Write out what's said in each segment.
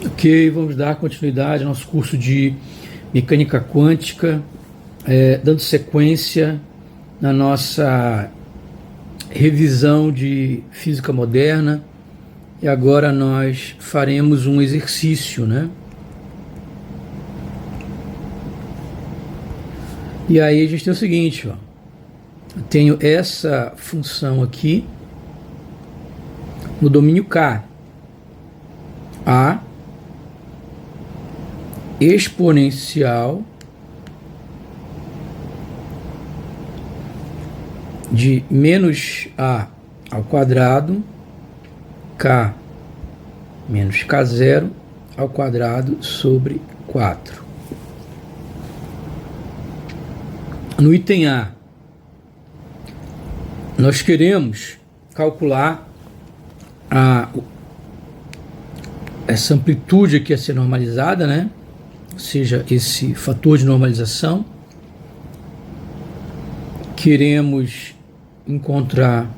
Ok, vamos dar continuidade ao nosso curso de mecânica quântica, dando sequência na nossa revisão de física moderna. E agora nós faremos um exercício, né? E aí a gente tem o seguinte, ó. Eu tenho essa função aqui no domínio K. A exponencial de menos a ao quadrado k menos k0 ao quadrado sobre 4. No item A, nós queremos calcular essa amplitude aqui a ser normalizada, né? Ou seja, esse fator de normalização. Queremos encontrar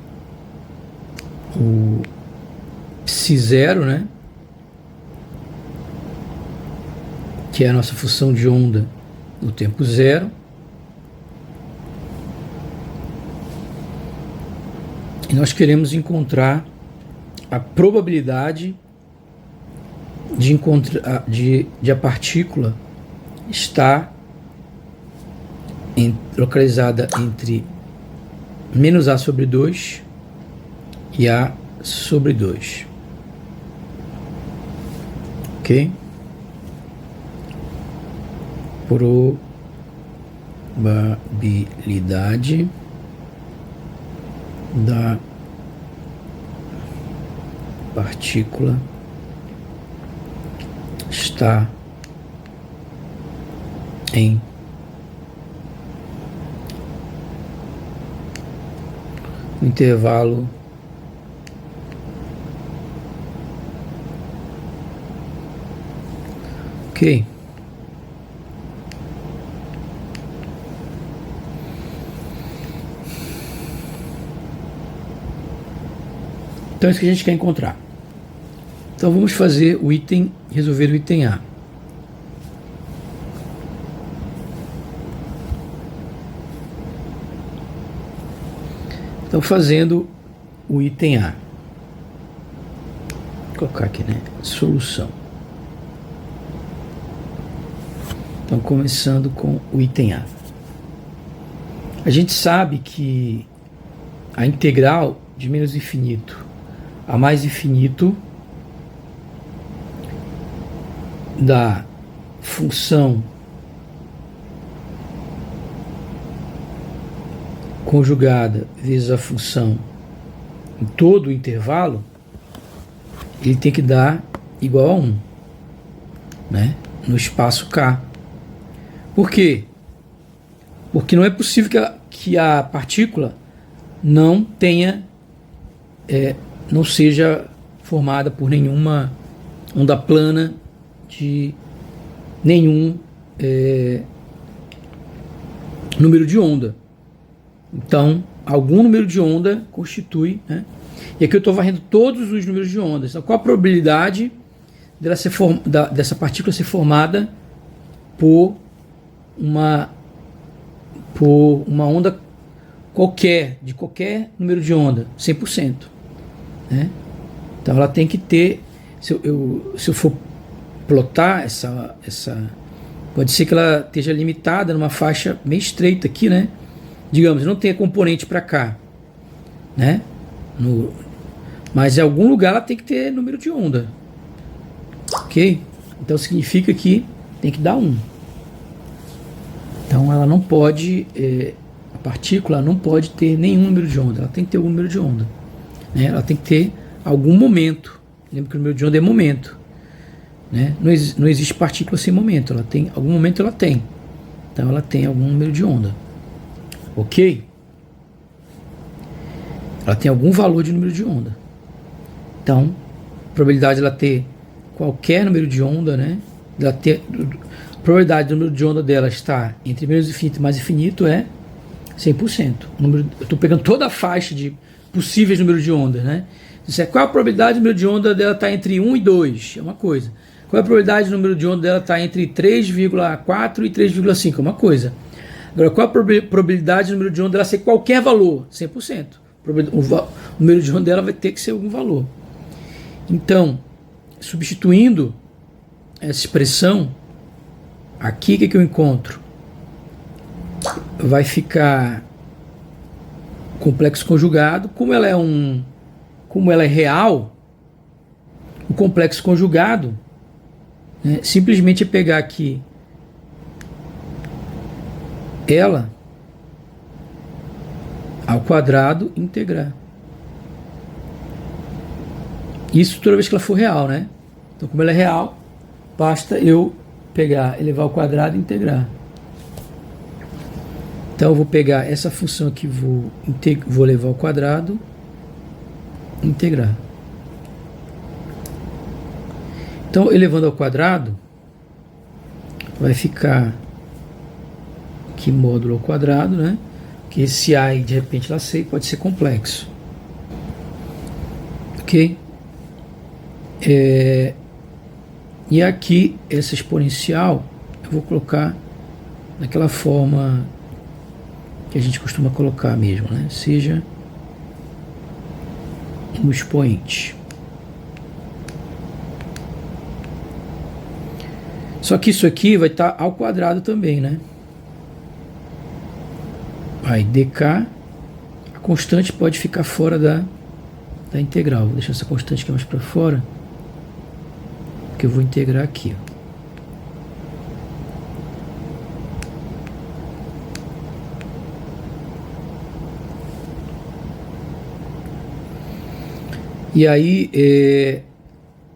o psi0, né? Que é a nossa função de onda no tempo zero. E nós queremos encontrar a probabilidade de a partícula estar localizada entre menos A sobre 2 e A sobre 2. Ok? Probabilidade da partícula está em intervalo ok. Então é isso que a gente quer encontrar. Então vamos fazer o item, resolver o item A. Então fazendo o item A. Vou colocar aqui, né? Solução. Então começando com o item A. A gente sabe que a integral de menos infinito a mais infinito da função conjugada vezes a função em todo o intervalo, ele tem que dar igual a 1, né? No espaço K. Por quê? Porque não é possível que a partícula não tenha não seja formada por nenhuma onda plana de nenhum número de onda. Então, algum número de onda constitui, né? E aqui eu estou varrendo todos os números de ondas. Então, qual a probabilidade dela dessa partícula ser formada por uma onda qualquer, de qualquer número de onda? 100%. Né? Então, ela tem que ter, se eu for plotar essa pode ser que ela esteja limitada numa faixa meio estreita aqui, né? Digamos, não tenha componente para cá, né? Mas em algum lugar ela tem que ter número de onda, ok? Então significa que tem que dar 1. Então ela não pode, a partícula não pode ter nenhum número de onda, ela tem que ter algum número de onda, né? Ela tem que ter algum momento. Lembra que o número de onda é momento, né? Não existe partícula sem momento, ela tem algum momento, ela tem. Então ela tem algum número de onda. Ok? Ela tem algum valor de número de onda. Então, a probabilidade de ela ter qualquer número de onda, né? A probabilidade do número de onda dela estar entre menos infinito e mais infinito é 100%. Eu estou pegando toda a faixa de possíveis números de ondas, né? Qual a probabilidade do número de onda dela estar entre 1 e 2? É uma coisa. Qual é a probabilidade do número de onda dela estar entre 3,4 e 3,5? É uma coisa. Agora, qual a probabilidade do número de onda dela ser qualquer valor? 100%. O número de onda dela vai ter que ser algum valor. Então, substituindo essa expressão, aqui o que eu encontro? Vai ficar complexo conjugado. Como ela é real, o complexo conjugado, né, simplesmente é pegar aqui ela ao quadrado e integrar. Isso toda vez que ela for real, né? Então, como ela é real, basta eu pegar, elevar ao quadrado e integrar. Então, eu vou pegar essa função aqui, vou levar ao quadrado e integrar. Então, elevando ao quadrado, vai ficar aqui módulo ao quadrado, né? Que esse A, de repente, lá sei, pode ser complexo. Ok? E aqui, essa exponencial, eu vou colocar daquela forma que a gente costuma colocar mesmo, né? Seja no expoente. Só que isso aqui vai estar ao quadrado também, né? Aí dk, a constante pode ficar fora da integral. Vou deixar essa constante aqui mais para fora, porque eu vou integrar aqui. E aí,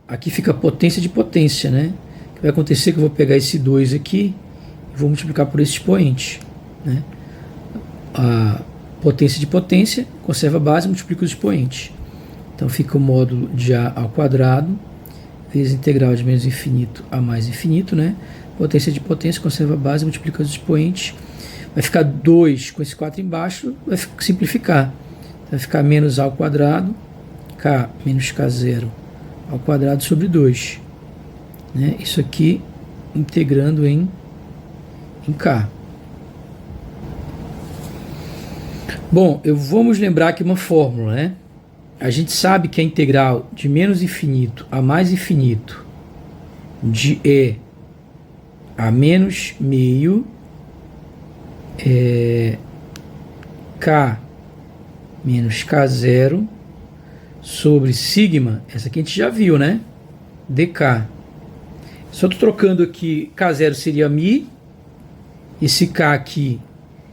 aqui fica a potência de potência, né? O que vai acontecer é que eu vou pegar esse 2 aqui e vou multiplicar por esse expoente, né? A potência de potência, conserva a base, multiplica os expoentes. Então fica o módulo de A ao quadrado, vezes a integral de menos infinito a mais infinito, né? Potência de potência, conserva a base, multiplica os expoentes. Vai ficar 2 com esse 4 embaixo, vai simplificar. Vai ficar menos A ao quadrado, K menos K0 ao quadrado sobre 2. Né? Isso aqui integrando em K. Bom, vamos lembrar aqui uma fórmula, né? A gente sabe que a integral de menos infinito a mais infinito de E a menos meio K menos K0 sobre sigma, essa aqui a gente já viu, né? dk. Só estou trocando aqui, K0 seria μ, esse K aqui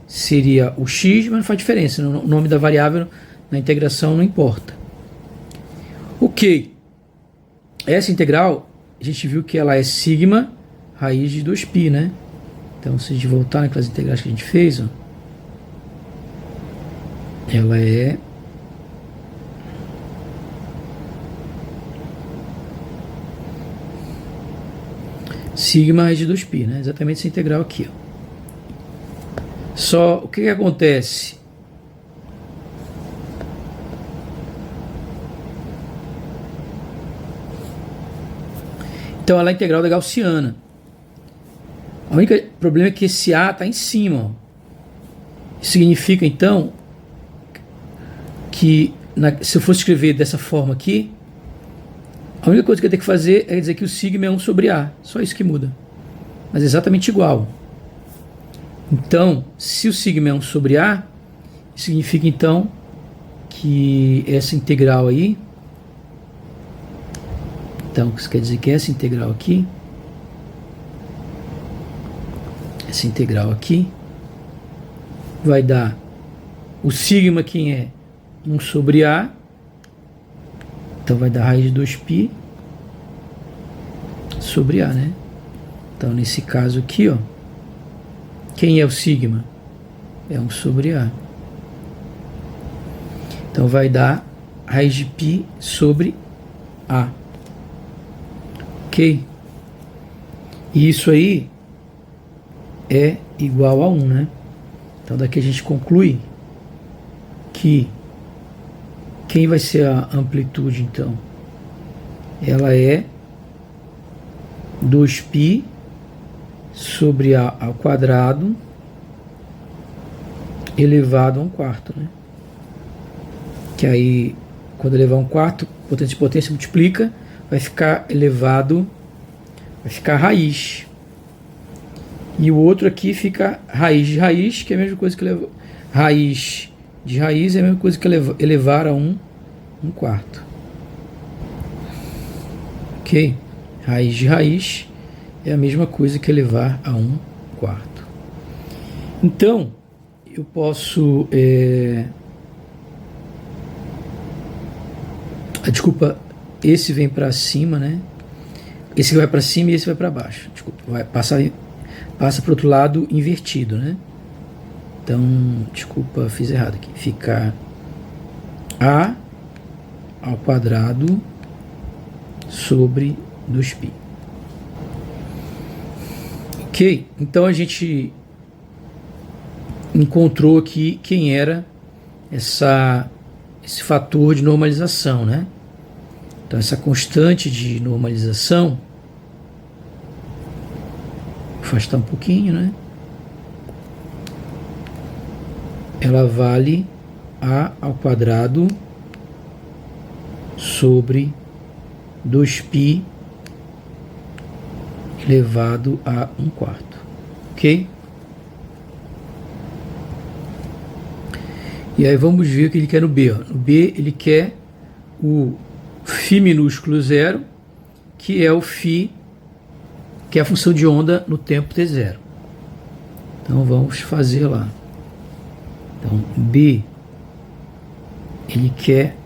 seria o x, mas não faz diferença, o nome da variável na integração não importa. Ok, essa integral, a gente viu que ela é sigma raiz de 2π, né? Então, se a gente voltar naquelas integrais que a gente fez, ó, ela é sigma raiz de 2π, né? Exatamente essa integral aqui, ó. Só o que acontece? Então ela é a integral da gaussiana. O único problema é que esse A está em cima. Ó. Isso significa então que se eu fosse escrever dessa forma aqui, a única coisa que eu tenho que fazer é dizer que o sigma é 1 sobre A. Só isso que muda. Mas é exatamente igual. Então, se o sigma é 1 sobre A, significa então que essa integral aí, então isso quer dizer que essa integral aqui, vai dar o sigma que é 1 sobre A, então vai dar raiz de 2π sobre A, né? Então nesse caso aqui, ó, quem é o sigma? É 1 sobre A. Então vai dar raiz de π sobre A. Ok? E isso aí é igual a 1, né? Então daqui a gente conclui que quem vai ser a amplitude, então? Ela é 2π sobre A ao quadrado elevado a 1/4, né? Que aí, quando elevar 1/4, potência de potência multiplica, vai ficar elevado, vai ficar raiz. E o outro aqui fica raiz de raiz, que é a mesma coisa que raiz de raiz é a mesma coisa que elevar a 1/4. Ok? Raiz de raiz é a mesma coisa que elevar a 1/4. Então, eu posso... desculpa, esse vem para cima, né? Esse vai para cima e esse vai para baixo. Desculpa, passa para o outro lado invertido, né? Então, desculpa, fiz errado aqui. Fica A ao quadrado sobre 2π. Ok? Então a gente encontrou aqui quem era esse fator de normalização, né? Então essa constante de normalização, vou afastar um pouquinho, né? Ela vale A ao quadrado sobre 2π elevado a 1/4, ok? E aí vamos ver o que ele quer no B. Ó. No B ele quer o φ minúsculo zero, que é o φ, que é a função de onda no tempo t0. Então vamos fazer lá. Então B, ele quer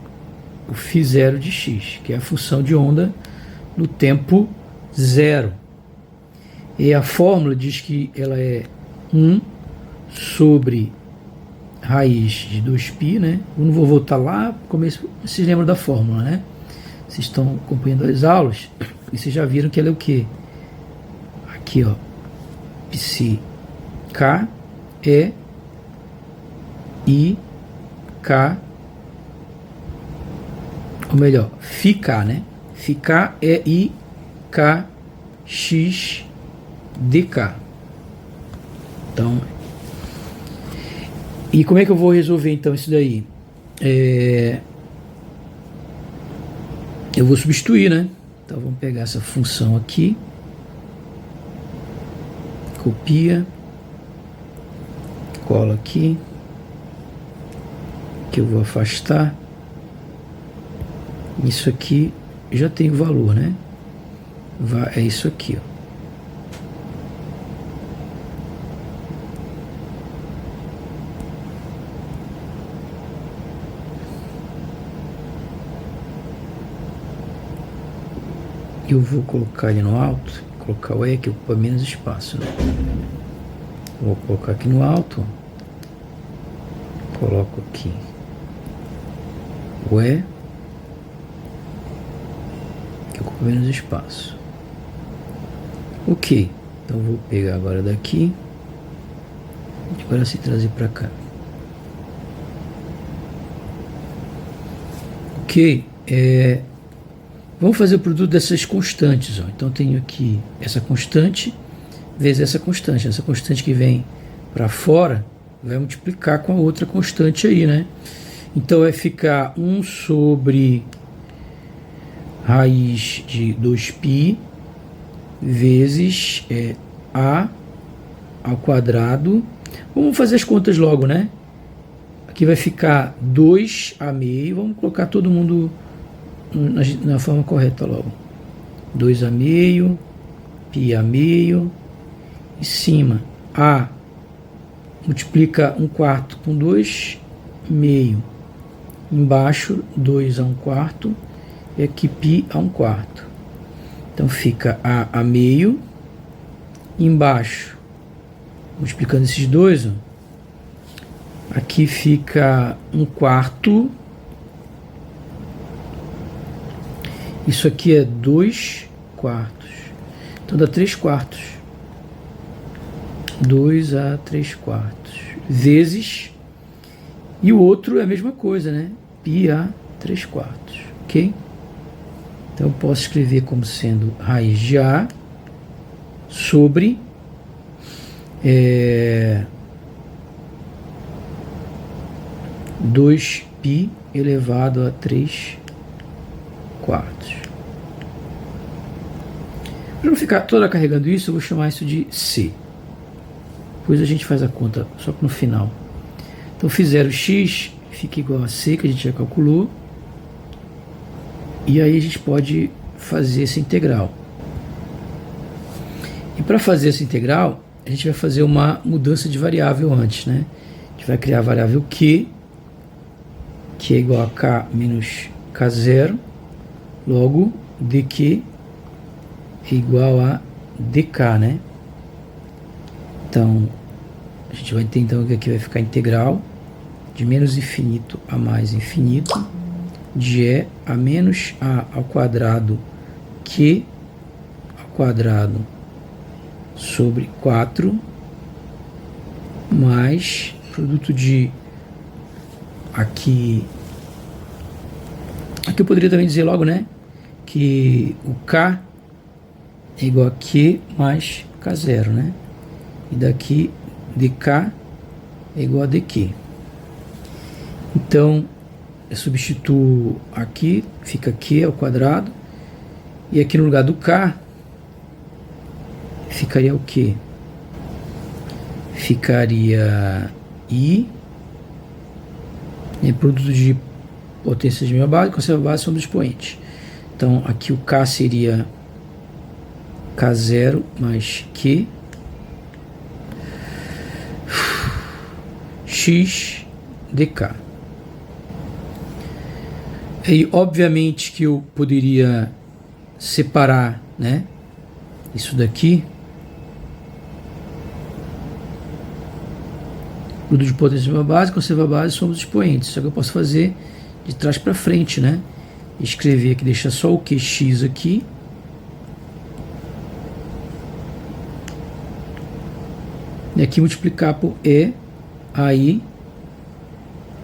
o φ0 de x, que é a função de onda no tempo 0. E a fórmula diz que ela é 1 sobre raiz de 2π, né? Eu não vou voltar lá no começo, vocês lembram da fórmula, né? Vocês estão acompanhando as aulas e vocês já viram que ela é o quê? Aqui, ó, psi k é i k, ou melhor, φk, né? φk é i k x dk. Então, e como é que eu vou resolver então isso daí? Eu vou substituir, né? Então vamos pegar essa função aqui, copia, cola aqui, que eu vou afastar. Isso aqui já tem o valor, né? É isso aqui, ó. Eu vou colocar ele no alto, colocar o E que ocupa menos espaço, né? Vou colocar aqui no alto, coloco aqui o E que ocupa menos espaço. Ok, então vou pegar agora daqui e agora se trazer para cá. Ok, vamos fazer o produto dessas constantes, ó. Então tenho aqui essa constante vezes essa constante que vem para fora vai multiplicar com a outra constante aí, né? Então vai ficar 1 sobre raiz de 2π vezes A ao quadrado. Vamos fazer as contas logo, né? Aqui vai ficar 2a meio, vamos colocar todo mundo na forma correta logo. 2a meio, π a meio, em cima A multiplica 1/4 com 2, meio, embaixo 2 a 1/4 e aqui π a 1/4. Então fica a meio, embaixo, multiplicando esses dois, ó, aqui fica 1/4. Isso aqui é 2/4. Então dá 3/4. 2 a 3/4. Vezes. E o outro é a mesma coisa, né? π a 3/4. Ok? Então eu posso escrever como sendo raiz de A sobre 2π elevado a 3 quartos. Para não ficar toda carregando isso, eu vou chamar isso de C. Depois a gente faz a conta só no final. Então fiz 0x, fica igual a C, que a gente já calculou. E aí a gente pode fazer essa integral. E para fazer essa integral, a gente vai fazer uma mudança de variável antes, né? A gente vai criar a variável Q, que é igual a K menos K0, logo dq é igual a dk, né? Então, a gente vai ter então que aqui vai ficar integral de menos infinito a mais infinito, de E a menos A ao quadrado Q ao quadrado sobre 4 mais produto de aqui eu poderia também dizer logo, né, que o K é igual a Q mais K0, né, e daqui dk é igual a dq. Então eu substituo aqui, fica Q ao quadrado, e aqui no lugar do K ficaria o quê? Ficaria I, produto de potências de mesma base, conserva base, são do expoente. Então aqui o K seria K0 mais Q x dk. E obviamente que eu poderia separar, né, isso daqui, produto de potência de uma base, conserva a base, somos expoentes. Só que eu posso fazer de trás para frente, né? Escrever aqui, deixar só o QX aqui. E aqui multiplicar por E, aí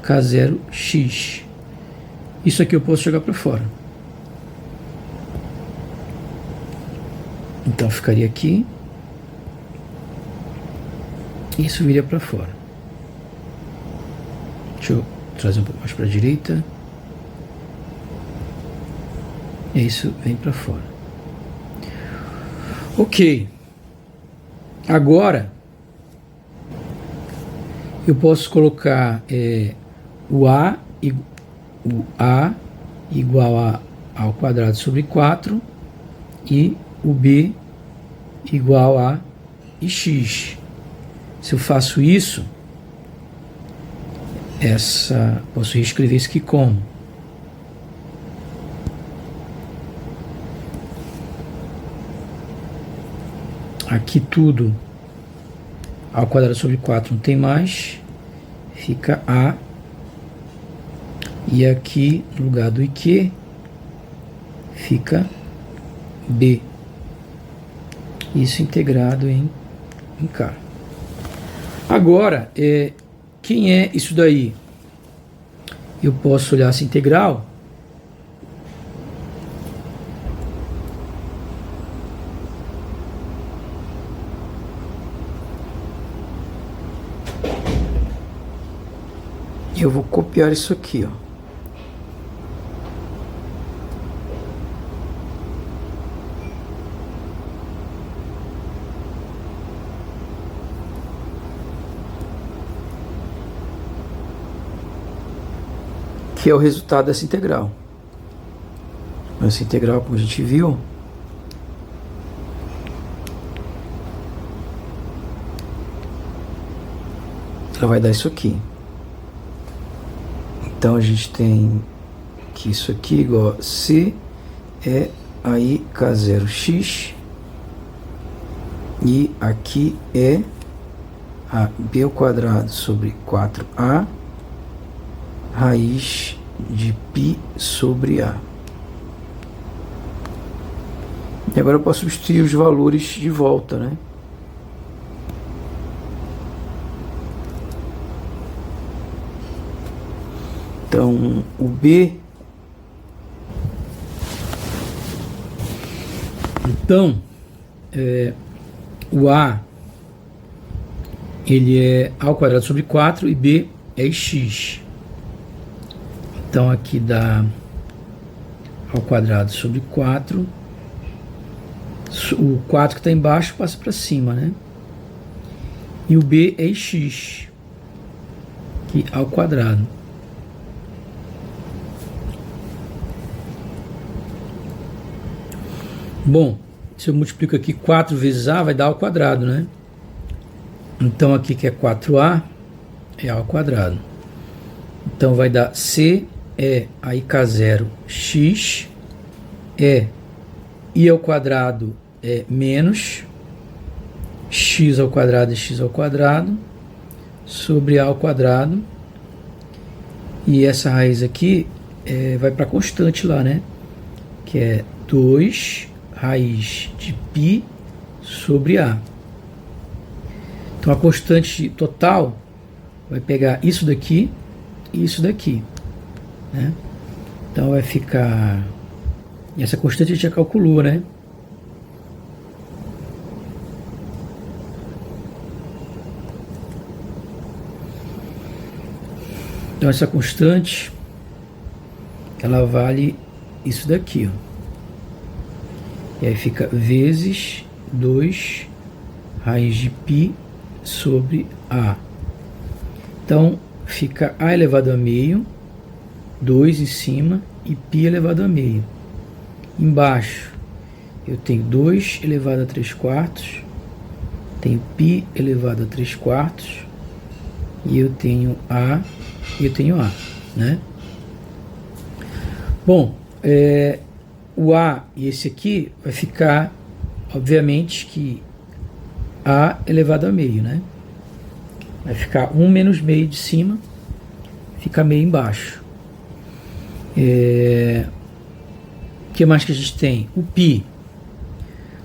K0x. Isso aqui eu posso jogar para fora. Então ficaria aqui. Isso viria para fora. Deixa eu trazer um pouco mais para a direita. E isso vem para fora. Ok. Agora eu posso colocar o A igual ao quadrado sobre 4 e o B igual a x. Se eu faço isso, posso reescrever isso aqui como aqui tudo ao quadrado sobre 4 não tem mais, fica A, e aqui no lugar do IQ fica B, isso integrado em K. Agora, quem é isso daí? Eu posso olhar essa integral e eu vou copiar isso aqui, ó. Que é o resultado dessa integral. Essa integral, como a gente viu, ela vai dar isso aqui. Então a gente tem que isso aqui igual a C é aí K0x, e aqui é a B ao quadrado sobre 4A raiz de π sobre A. E agora eu posso substituir os valores de volta, né? Então, o B... Então, o A ele é A ao quadrado sobre 4 e B é x. Então aqui dá ao quadrado sobre 4. O 4 que está embaixo passa para cima, né? E o B é x, que ao quadrado. Bom, se eu multiplico aqui 4 vezes A, vai dar ao quadrado, né? Então aqui que é 4A, é A ao quadrado. Então vai dar C é aí K0 x é I ao quadrado é menos x ao quadrado é x ao quadrado sobre A ao quadrado. E essa raiz aqui vai para constante lá, né? Que é 2 raiz de π sobre A. Então a constante total vai pegar isso daqui e isso daqui, né? Então vai ficar... Essa constante a gente já calculou, né? Então essa constante ela vale isso daqui, ó. E aí fica vezes 2 raiz de π sobre A. Então fica A elevado a meio, 2 em cima e π elevado a meio. Embaixo eu tenho 2 elevado a 3 quartos, tenho π elevado a 3 quartos e eu tenho A e eu tenho A, né? Bom, o A e esse aqui vai ficar, obviamente, que A elevado a meio, né? Vai ficar 1 menos meio de cima, fica meio embaixo. O que mais que a gente tem? O π.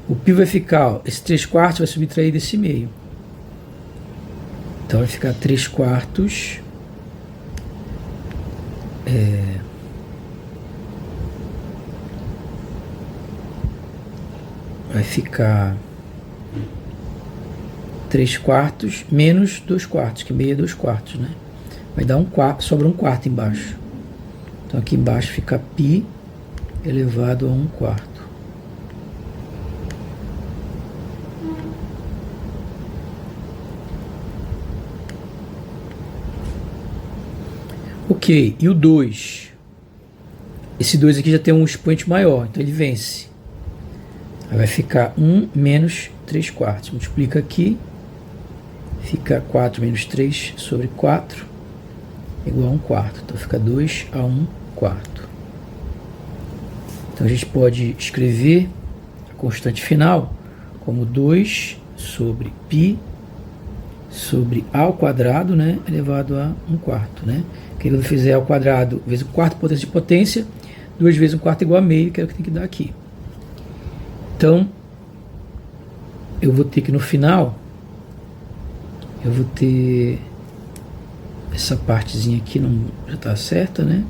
O π vai ficar, ó, esse 3 quartos vai subtrair desse meio. Então vai ficar 3 quartos. Vai ficar 3 quartos menos 2 quartos, que meio é 2 quartos, né? Vai dar 1 quarto, sobra 1 quarto embaixo. Então aqui embaixo fica π elevado a 1 quarto. Ok, e o 2? Esse 2 aqui já tem um expoente maior, então ele vence. Aí vai ficar 1 menos 3 quartos. Multiplica aqui, fica 4 menos 3 sobre 4, igual a 1 quarto. Então fica 2 a 1 quarto. Então a gente pode escrever a constante final como 2 sobre π sobre A ao quadrado, né, elevado a 1 quarto, né? Que quando eu fizer ao quadrado vezes 1 quarto potência de potência, 2 vezes 1 quarto igual a meio, que é o que tem que dar aqui. Então, eu vou ter que no final, eu vou ter essa partezinha aqui, não já está certa, né?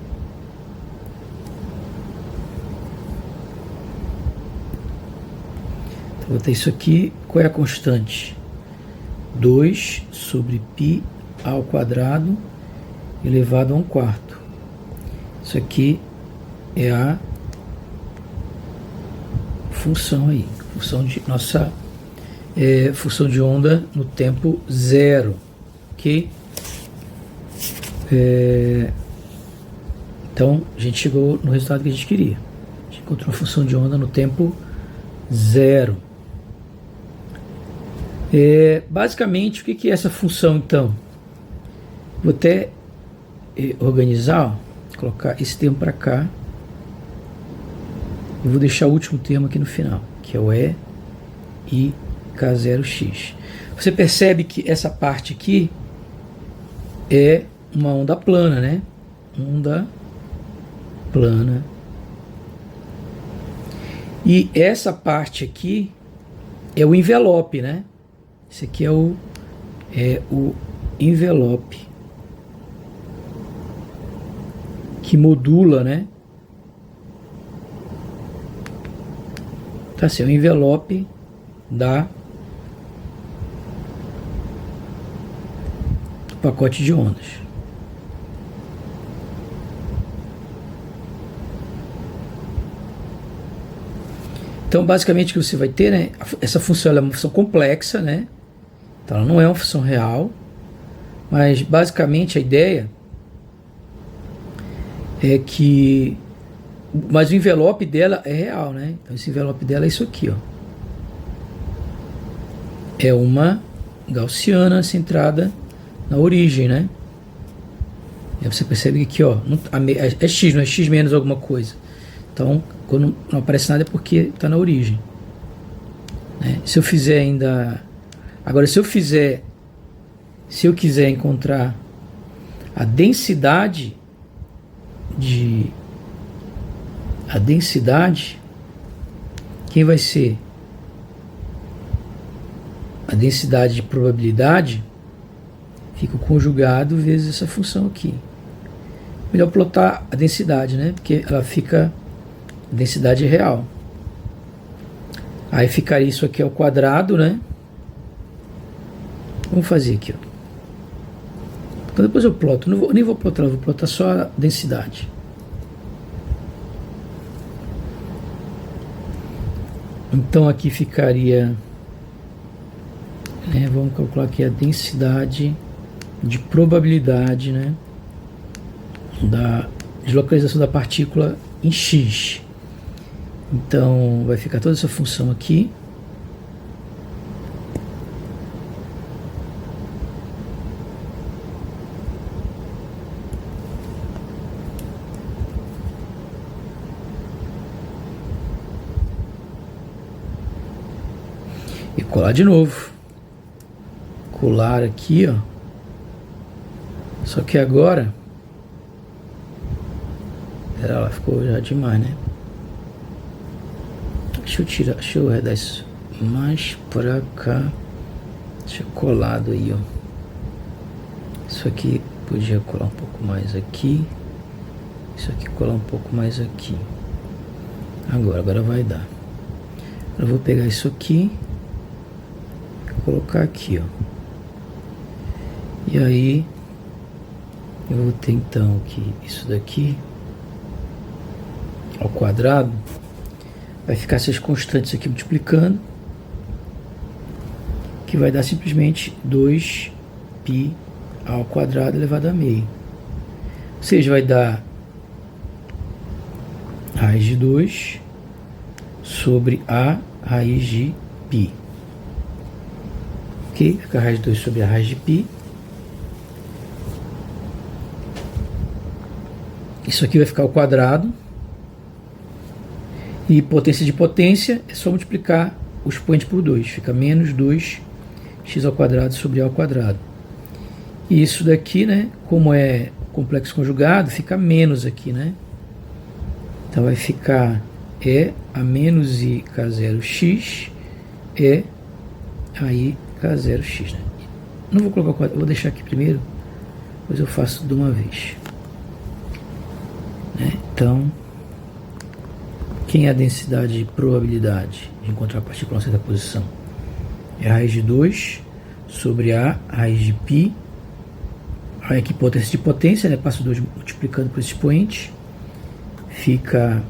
Então, vou ter isso aqui. Qual é a constante? 2 sobre π ao quadrado elevado a 1 quarto. Isso aqui é a função aí, função de nossa função de onda no tempo zero, ok? Então a gente chegou no resultado que a gente queria. A gente encontrou a função de onda no tempo zero. Basicamente, o que é essa função então? Vou até organizar, ó, colocar esse termo para cá. Eu vou deixar o último termo aqui no final, que é o E e K0x. Você percebe que essa parte aqui é uma onda plana, né? Onda plana. E essa parte aqui é o envelope, né? Esse aqui é o envelope que modula, né? Tá assim, o envelope da pacote de ondas. Então, basicamente, o que você vai ter, né? Essa função ela é uma função complexa, né? Então, ela não é uma função real, mas basicamente a ideia é que, mas o envelope dela é real, né? Então, esse envelope dela é isso aqui, ó. É uma gaussiana centrada na origem, né? E aí você percebe que aqui, ó, é x, não é x menos alguma coisa. Então, quando não aparece nada é porque está na origem, né? Se eu fizer ainda... Agora, se eu quiser encontrar a densidade quem vai ser a densidade de probabilidade, fica o conjugado vezes essa função aqui. Melhor plotar a densidade, né? Porque ela fica a densidade real. Aí ficaria isso aqui ao quadrado, né? Vamos fazer aqui, ó. Então depois eu ploto, nem vou plotar, vou plotar só a densidade. Então aqui ficaria, né, vamos calcular aqui a densidade de probabilidade, né, da deslocalização da partícula em x. Então vai ficar toda essa função aqui. E colar de novo. Colar aqui, ó. Só que agora... Pera lá, ficou já demais, né? Deixa eu redar isso mais pra cá. Deixa eu colado aí, ó. Isso aqui podia colar um pouco mais aqui. Isso aqui colar um pouco mais aqui. Agora vai dar. Eu vou pegar isso aqui, colocar aqui, ó. E aí eu vou ter então que isso daqui ao quadrado vai ficar essas constantes aqui multiplicando, que vai dar simplesmente 2π ao quadrado elevado a meio. Ou seja, vai dar raiz de 2 sobre a raiz de π. Ok? Fica a raiz de 2 sobre a raiz de π. Isso aqui vai ficar ao quadrado. E potência de potência é só multiplicar o expoente por 2. Fica menos 2x ao quadrado sobre a ao quadrado. E isso daqui, né, como é complexo conjugado, fica menos aqui, né? Então vai ficar E a menos IK0x E a IK0x, né? Não vou colocar o quadrado, vou deixar aqui primeiro, depois eu faço de uma vez, né? Então, quem é a densidade de probabilidade de encontrar a partícula em certa posição? É a raiz de 2 sobre a raiz de π. Aí aqui potência de potência, né? Passo 2 multiplicando por esse expoente. Fica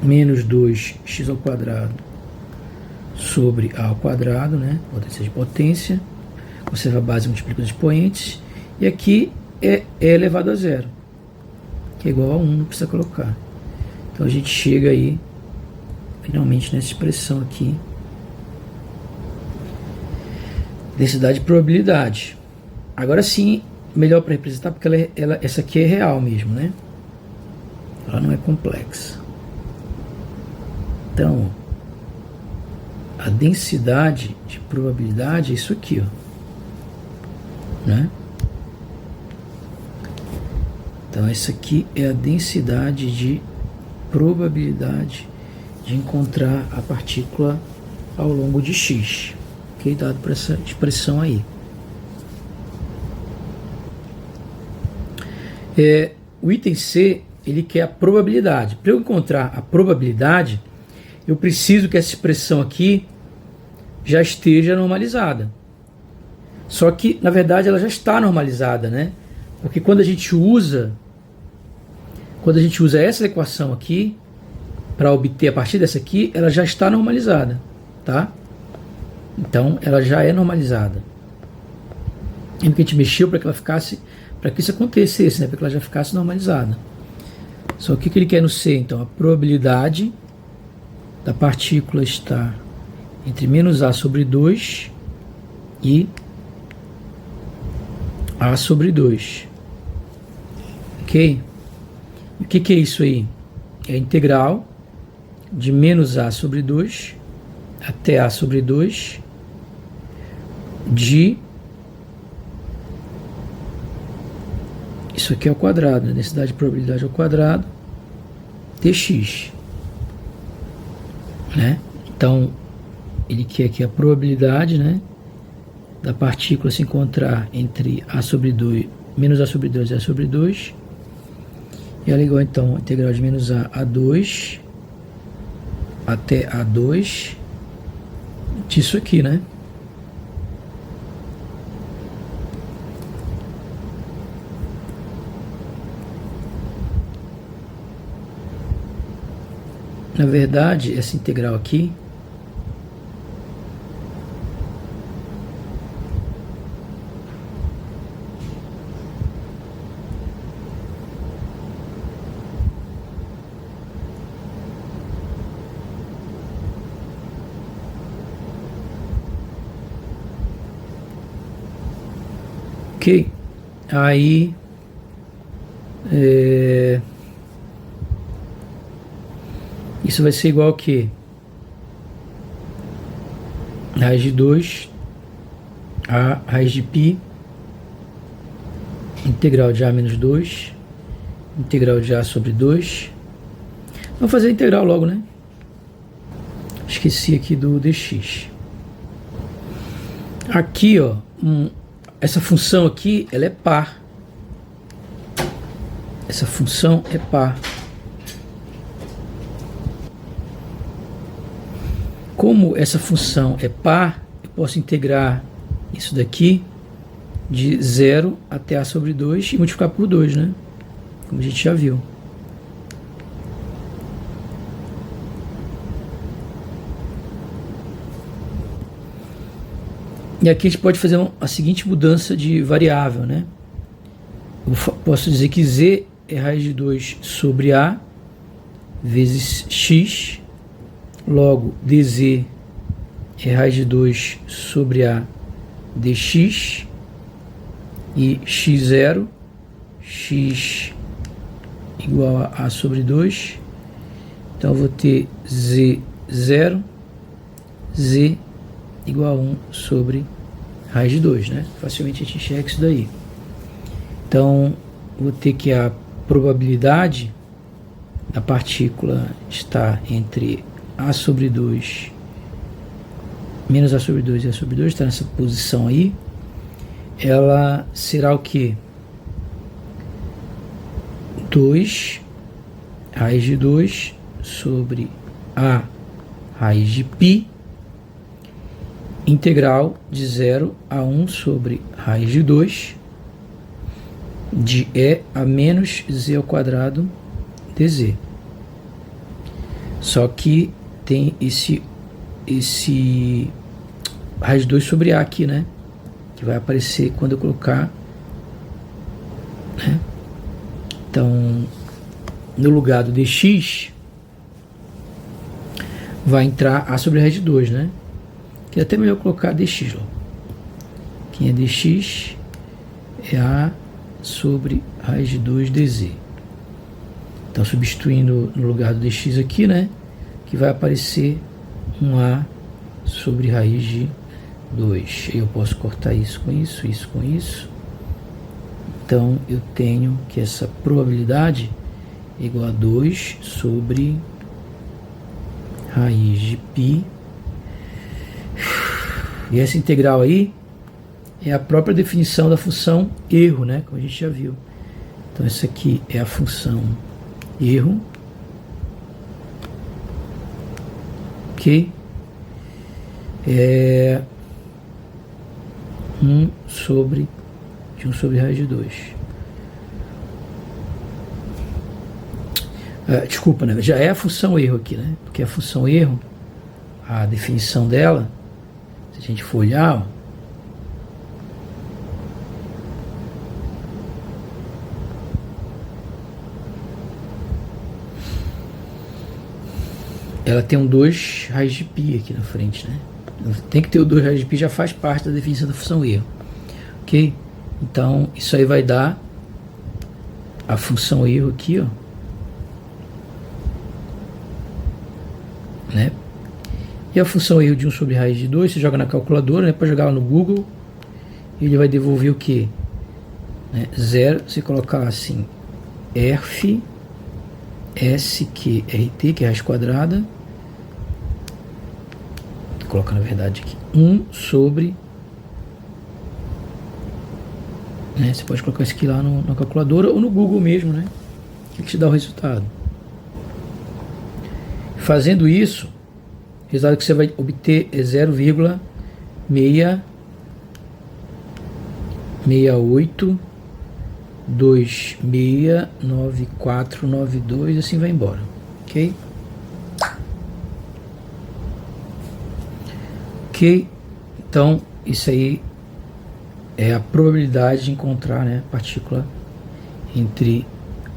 menos 2x ao quadrado sobre a ao quadrado, né? Potência de potência. Conserva a base, multiplica os expoentes. E aqui é E elevado a zero, que é igual a 1, não precisa colocar. Então a gente chega aí, finalmente, nessa expressão aqui. Densidade de probabilidade. Agora sim, melhor para representar, porque essa aqui é real mesmo, né? Ela não é complexa. Então, a densidade de probabilidade é isso aqui, ó, né? Então, essa aqui é a densidade de probabilidade de encontrar a partícula ao longo de x, ok? Dado por essa expressão aí. O item C, ele quer a probabilidade. Para eu encontrar a probabilidade, eu preciso que essa expressão aqui já esteja normalizada. Só que, na verdade, ela já está normalizada, né? Porque quando a gente usa essa equação aqui, para obter a partir dessa aqui, ela já está normalizada, tá? Então, ela já é normalizada. E que a gente mexeu para que ela ficasse, para que isso acontecesse, né? Para que ela já ficasse normalizada. Só que o que ele quer no C, então? A probabilidade da partícula estar entre menos A sobre 2 e A sobre 2. Ok? O que é isso aí? É a integral de menos A sobre 2 até A sobre 2 de... Isso aqui é ao quadrado, né? Densidade de probabilidade ao quadrado, dx. Né? Então, ele quer aqui a probabilidade, né, da partícula se encontrar entre A sobre 2, menos A sobre 2 e A sobre 2. E ela é igual, então, a integral de menos A 2 até A2 disso aqui, né? Na verdade, essa integral aqui ok, aí isso vai ser igual a quê? Raiz de 2 a raiz de π, integral de A menos 2, integral de A sobre 2. Vamos fazer a integral logo, né? Esqueci aqui do dx. Aqui, ó, essa função aqui, ela é par. Essa função é par. Como essa função é par, eu posso integrar isso daqui de 0 até A sobre 2 e multiplicar por 2, né? Como a gente já viu. E aqui a gente pode fazer a seguinte mudança de variável, né? Eu posso dizer que z é raiz de 2 sobre A vezes x. Logo, dz é raiz de 2 sobre A dx. E x0, x igual a A sobre 2. Então, eu vou ter z0, z igual a 1 sobre raiz de 2, né? Facilmente a gente enxerga isso daí. Então, vou ter que a probabilidade da partícula estar entre A sobre 2, menos A sobre 2 e A sobre 2, está nessa posição aí, ela será o quê? 2 raiz de 2 sobre A raiz de π, integral de 0 a 1 sobre raiz de 2 de E a menos z ao quadrado dz. Só que tem esse raiz de 2 sobre A aqui, né? Que vai aparecer quando eu colocar, né? Então, no lugar do dx, vai entrar A sobre raiz de 2, né? Que é até melhor colocar dx lá. Quem é dx é A sobre raiz de 2 dz. Então, substituindo no lugar do dx aqui, né? Que vai aparecer um A sobre raiz de 2. Eu posso cortar isso com isso, isso com isso. Então, eu tenho que essa probabilidade é igual a 2 sobre raiz de π. E essa integral aí é a própria definição da função erro, né? Como a gente já viu. Então, essa aqui é a função erro. Ok? 1 sobre de 1 sobre raiz de 2. Desculpa, né? Já é a função erro aqui, né? Porque a função erro, a definição dela, se a gente for olhar, ó, ela tem um 2 raiz de π aqui na frente, né? Tem que ter o 2 raiz de π, já faz parte da definição da função erro. Ok? Então, isso aí vai dar a função erro aqui, ó. Né? E a função erro de 1 sobre raiz de 2, você joga na calculadora, né? Para jogar no Google, ele vai devolver o quê? Né? 0, você colocar assim, F, SQRT, que é raiz quadrada, coloca na verdade aqui 1 sobre, né, você pode colocar isso aqui lá na calculadora ou no Google mesmo, né, que te dá o resultado. Fazendo isso, o resultado que você vai obter é 0,668269492, assim vai embora, ok? Ok, então isso aí é a probabilidade de encontrar, né, partícula entre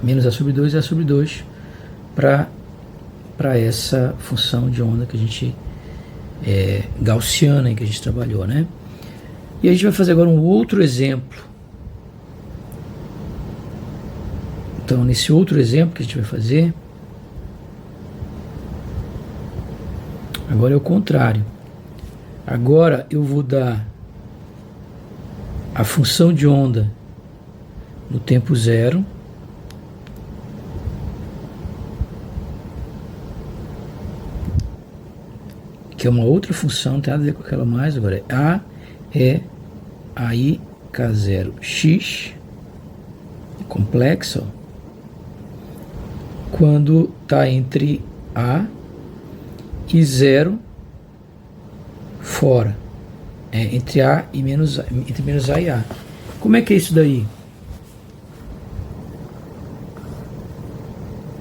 menos A sobre 2 e A sobre 2 para essa função de onda que a gente gaussiana que a gente trabalhou, né? E a gente vai fazer agora um outro exemplo. Então, nesse outro exemplo que a gente vai fazer, agora é o contrário. Agora eu vou dar a função de onda no tempo zero, que é uma outra função, não tem nada a ver com aquela mais, agora é A, E, AI, K0, X, complexa, ó, quando está entre A e 0 fora, entre A e menos A, entre menos A e A. Como é que é isso daí?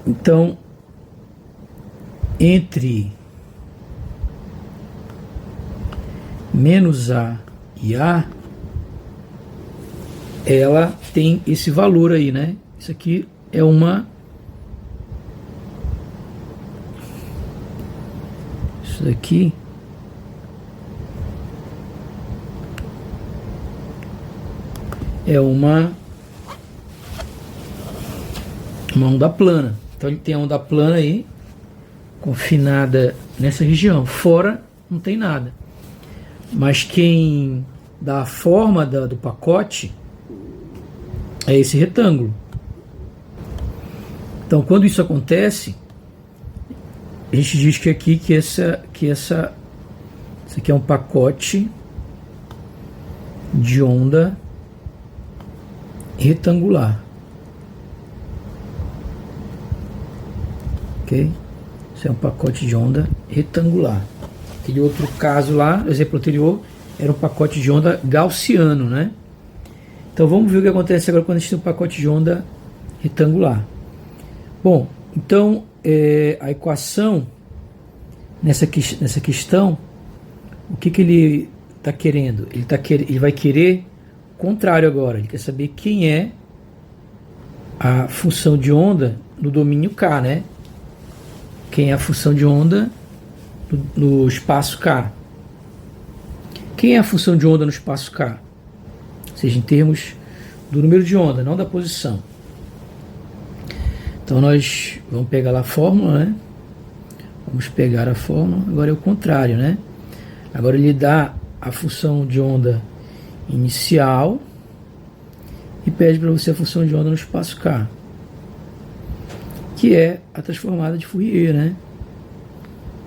Então, entre menos A e A, ela tem esse valor aí, né? Isso aqui é isso daqui é uma onda plana. Então ele tem a onda plana aí, confinada nessa região. Fora não tem nada. Mas quem dá a forma do pacote é esse retângulo. Então quando isso acontece, a gente diz que aqui isso aqui é um pacote de onda retangular. Ok? Isso é um pacote de onda retangular. Aquele outro caso lá, o exemplo anterior, era um pacote de onda gaussiano, né? Então vamos ver o que acontece agora quando a gente tem um pacote de onda retangular. Bom, então a equação nessa questão, o que ele está querendo? Ele vai querer o contrário agora. Ele quer saber quem é a função de onda no domínio K, né? Quem é a função de onda no espaço K. Quem é a função de onda no espaço K? Ou seja, em termos do número de onda, não da posição. Então nós vamos pegar lá a fórmula, né? Vamos pegar a fórmula, agora é o contrário, né? Agora ele dá a função de onda inicial e pede para você a função de onda no espaço K, que é a transformada de Fourier, né?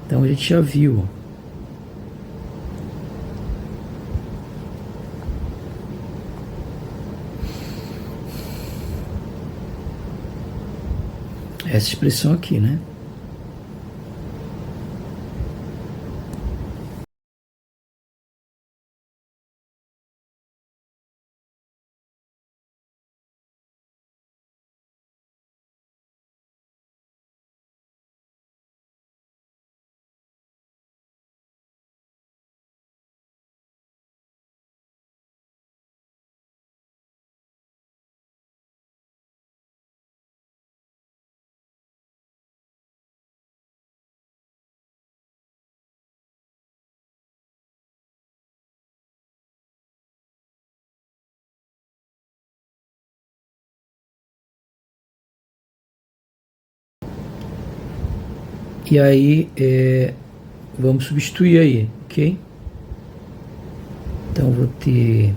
Então a gente já viu. Essa expressão aqui, né? E aí vamos substituir aí, ok? Então vou ter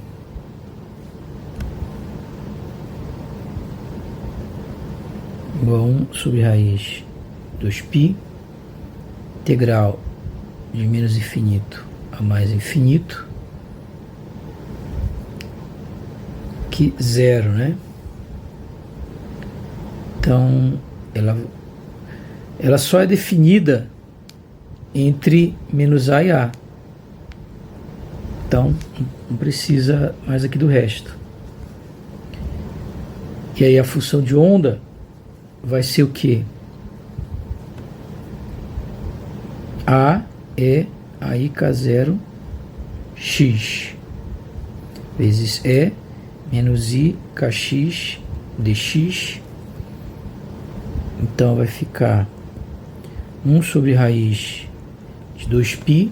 igual a 1 sobre raiz 2π, integral de menos infinito a mais infinito, que zero, né? Então ela só é definida entre menos a e a. Então não precisa mais aqui do resto. E aí a função de onda vai ser o quê? A é a i k0 x vezes E menos i kx dx. Então vai ficar 1 sobre raiz de 2π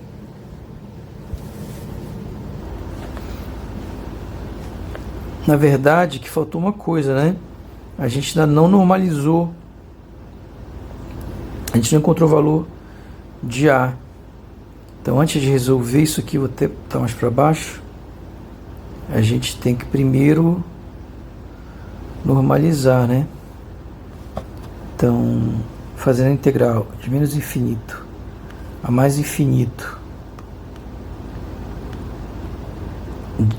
na verdade que faltou uma coisa, né? A gente ainda não normalizou, a gente não encontrou o valor de A. Então antes de resolver isso aqui, vou até botar mais para baixo, a gente tem que primeiro normalizar, né? Então, fazendo a integral de menos infinito a mais infinito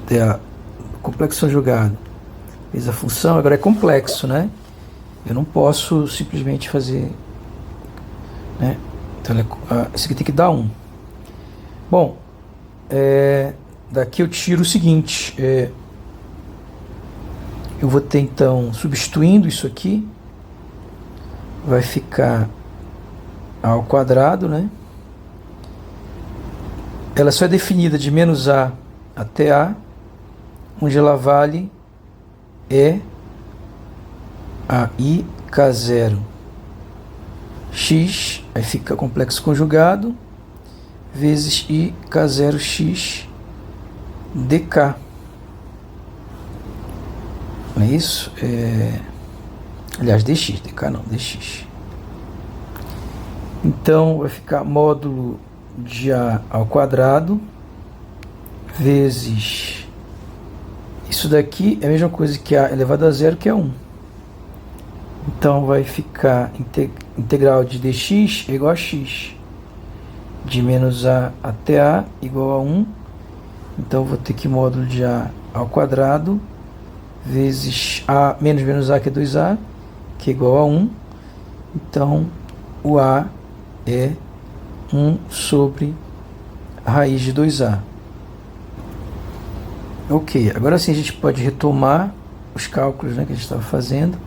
da complexo conjugado vezes a função, agora é complexo, né? Eu não posso simplesmente fazer, né? Então, isso aqui tem que dar 1. Bom, daqui eu tiro o seguinte, eu vou ter então, substituindo isso aqui, vai ficar a ao quadrado, né? Ela só é definida de menos a até a, onde ela vale a i k0 x, aí fica complexo conjugado, vezes i k0 x dk. Não é isso? Aliás, dx, dk não, dx. Então vai ficar módulo de a ao quadrado vezes isso daqui é a mesma coisa que a elevado a zero, que é 1. Então vai ficar integral de dx é igual a x, de menos a até a igual a 1. Então vou ter que módulo de a ao quadrado vezes a menos a, que é 2a, que é igual a 1. Então o a é 1 sobre a raiz de 2a. Ok, agora sim a gente pode retomar os cálculos, né, que a gente estava fazendo.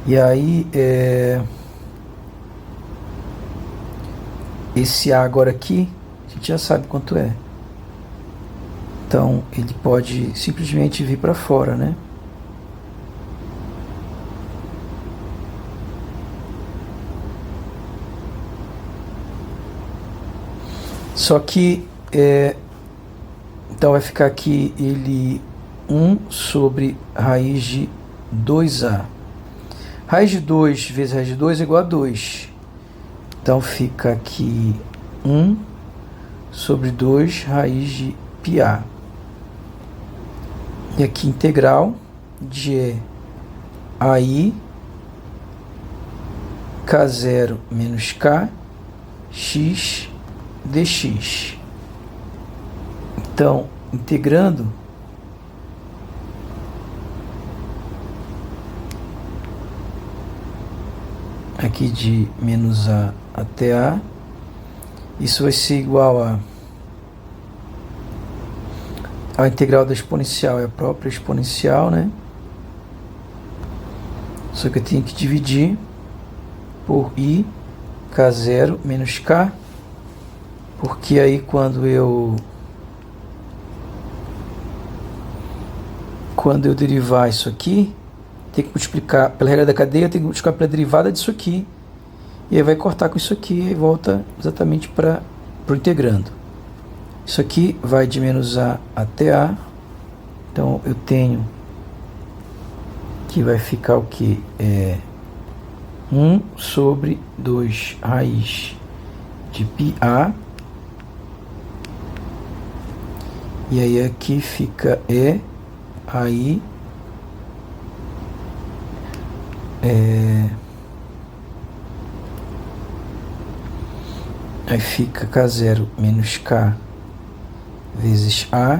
E aí, esse A agora aqui, a gente já sabe quanto é. Então, ele pode simplesmente vir para fora, né? Só que, então vai ficar aqui ele 1 sobre raiz de 2a. Raiz de 2 vezes raiz de 2 é igual a 2. Então fica aqui 1 sobre 2 raiz de πa. E aqui integral de ai k0 menos k x dx. Então, integrando, aqui de menos a até a, isso vai ser igual a integral da exponencial, é a própria exponencial, né? Só que eu tenho que dividir por i k0 menos k, porque aí quando eu derivar isso aqui, tem que multiplicar pela regra da cadeia, tem que multiplicar pela derivada disso aqui, e aí vai cortar com isso aqui e volta exatamente para o integrando. Isso aqui vai de menos a até a, então eu tenho que vai ficar o que? 1 sobre 2 raiz de πa. E aí aqui fica aí aí fica K0 menos K vezes A.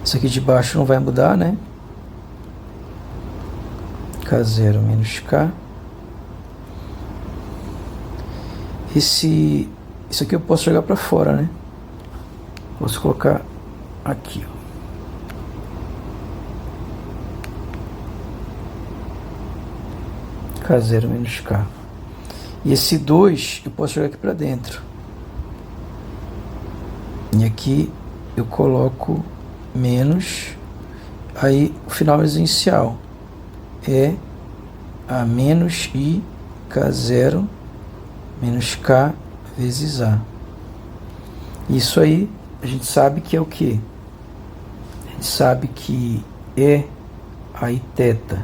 Isso aqui de baixo não vai mudar, né? K0 menos K. Isso aqui eu posso jogar para fora, né? Posso colocar aqui, ó. K0 menos K. E esse 2 eu posso jogar aqui para dentro. E aqui eu coloco menos. Aí o final inicial é A menos I K0 menos K vezes A. Isso aí a gente sabe que é o quê? A gente sabe que é aí θ,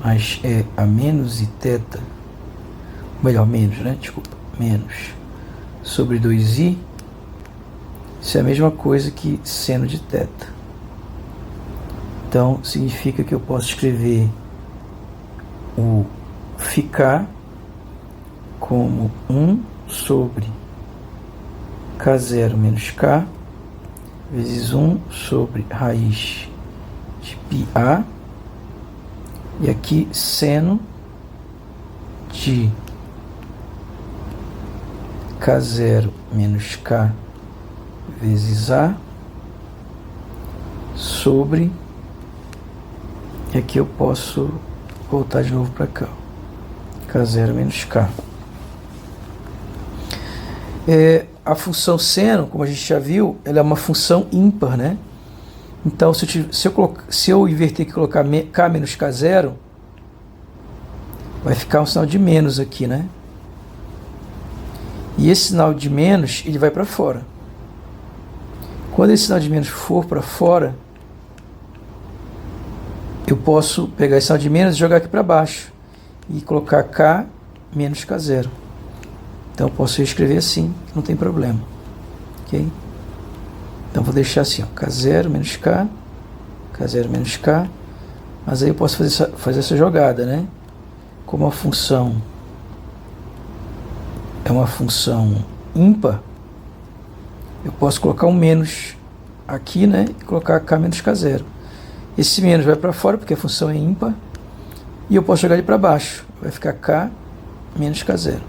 mas é a menos I θ, melhor, menos, né? Desculpa, menos sobre 2i. Isso é a mesma coisa que seno de θ. Então significa que eu posso escrever o ficar como 1 sobre K0 menos K vezes 1 sobre raiz de πa. E aqui seno de K0 menos K vezes A sobre, e aqui eu posso voltar de novo para cá, K0 menos K. A função seno, como a gente já viu, ela é uma função ímpar, né? Então, se eu inverter aqui e colocar K menos K0, vai ficar um sinal de menos aqui, né? E esse sinal de menos, ele vai para fora. Quando esse sinal de menos for para fora, eu posso pegar esse sinal de menos e jogar aqui para baixo. E colocar K menos K0. Então, eu posso escrever assim, não tem problema. Ok? Então, vou deixar assim, ó, K0 menos K, K0 menos K. Mas aí eu posso fazer essa jogada, né? Como a função é uma função ímpar, eu posso colocar um menos aqui, né? E colocar K menos K0. Esse menos vai para fora, porque a função é ímpar. E eu posso jogar ele para baixo. Vai ficar K menos K0.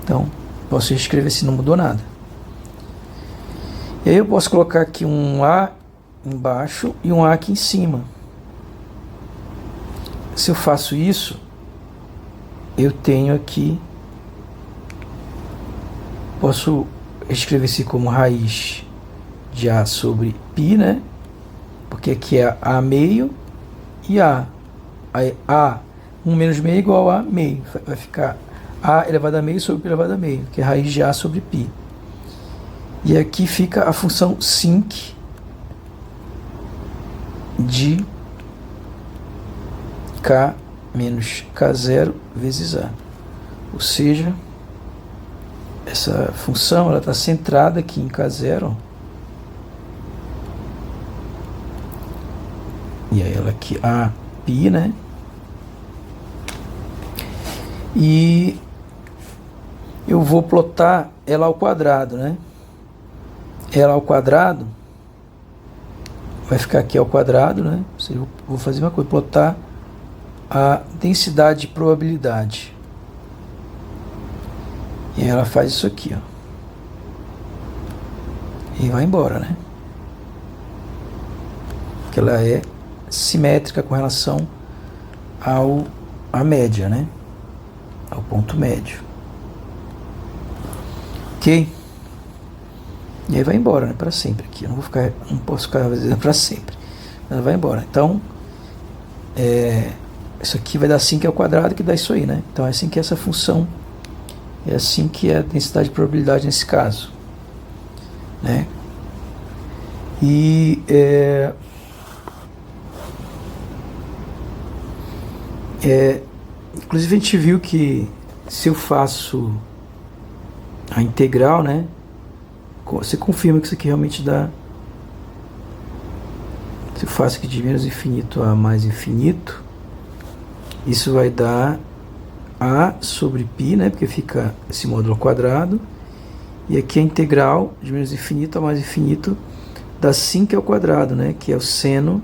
Então, posso escrever assim, não mudou nada. E aí eu posso colocar aqui um A embaixo e um A aqui em cima. Se eu faço isso, eu tenho aqui, posso escrever isso como raiz de A sobre π, né? Porque aqui é A meio e A. Aí A, 1 menos meio é igual a meio. Vai ficar A elevado a meio sobre π elevado a meio, que é raiz de A sobre π. E aqui fica a função sinc de K menos K0 vezes A. Ou seja, essa função está centrada aqui em K0. E aí ela aqui, A, π, né? E eu vou plotar ela ao quadrado, né? Ela ao quadrado vai ficar aqui ao quadrado, né? Ou seja, eu vou fazer uma coisa, plotar a densidade de probabilidade. E ela faz isso aqui, ó. E vai embora, né? Porque ela é simétrica com relação à média, né? Ao ponto médio. Ok? E aí vai embora, né? Para sempre aqui. Eu não posso ficar fazendo para sempre. Ela vai embora. Então, isso aqui vai dar 5 ao quadrado, que dá isso aí, né? Então é assim que essa função, é assim que é a densidade de probabilidade nesse caso, né? E Inclusive a gente viu que se eu faço a integral, né, você confirma que isso aqui realmente dá. Se eu faço aqui de menos infinito a mais infinito, isso vai dar a sobre π, né, porque fica esse módulo ao quadrado, e aqui a integral de menos infinito a mais infinito dá 5 ao quadrado, né, que é o seno,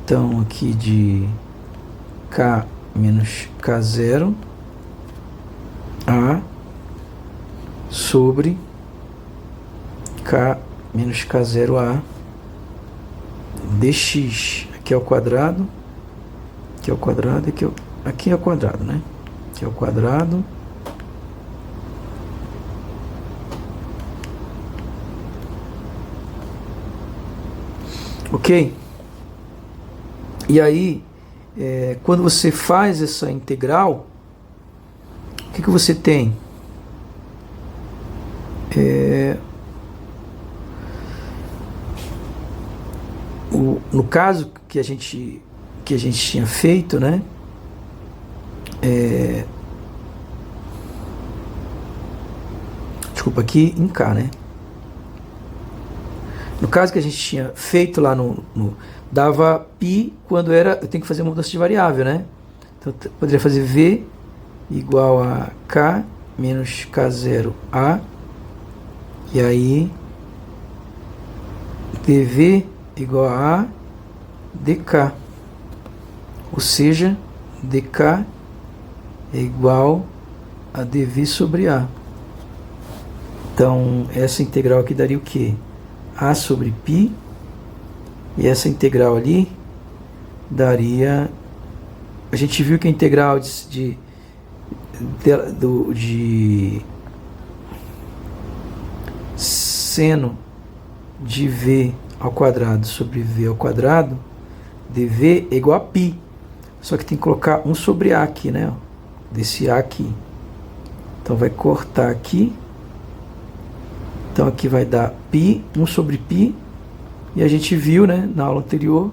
então aqui de k menos k0 a sobre k menos k0a dx, aqui é o quadrado, aqui é o quadrado, aqui é o quadrado, né? Aqui é o quadrado, ok? E aí, quando você faz essa integral, o que você tem? No caso que a gente tinha feito, né? Desculpa, aqui em K, né? No caso que a gente tinha feito lá dava π quando era, eu tenho que fazer uma mudança de variável, né? Então eu poderia fazer V igual a K menos K0A, e aí dV igual a dk, ou seja, dk é igual a dv sobre a. Então essa integral aqui daria o que? A sobre π, e essa integral ali daria, a gente viu que a integral de seno de v ao quadrado sobre v ao quadrado, dv é igual a π. Só que tem que colocar 1 sobre a aqui, né? Desse a aqui. Então vai cortar aqui. Então aqui vai dar π, 1 sobre π. E a gente viu, né, na aula anterior,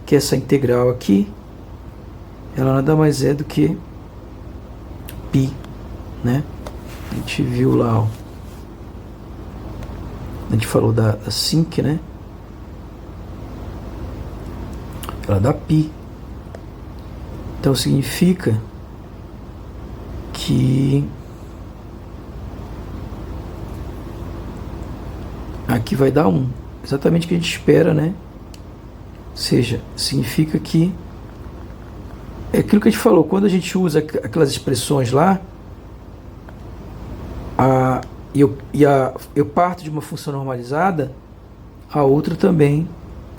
que essa integral aqui, ela nada mais é do que π, né? A gente viu lá, ó. A gente falou da sinc, né? Ela dá π. Então significa que aqui vai dar 1. Exatamente o que a gente espera, né? Ou seja, significa que é aquilo que a gente falou, quando a gente usa aquelas expressões lá, eu parto de uma função normalizada, a outra também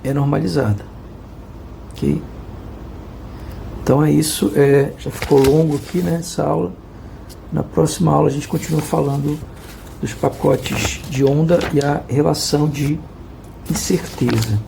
é normalizada. Ok? Então é isso, já ficou longo aqui, né, essa aula. Na próxima aula a gente continua falando dos pacotes de onda e a relação de incerteza.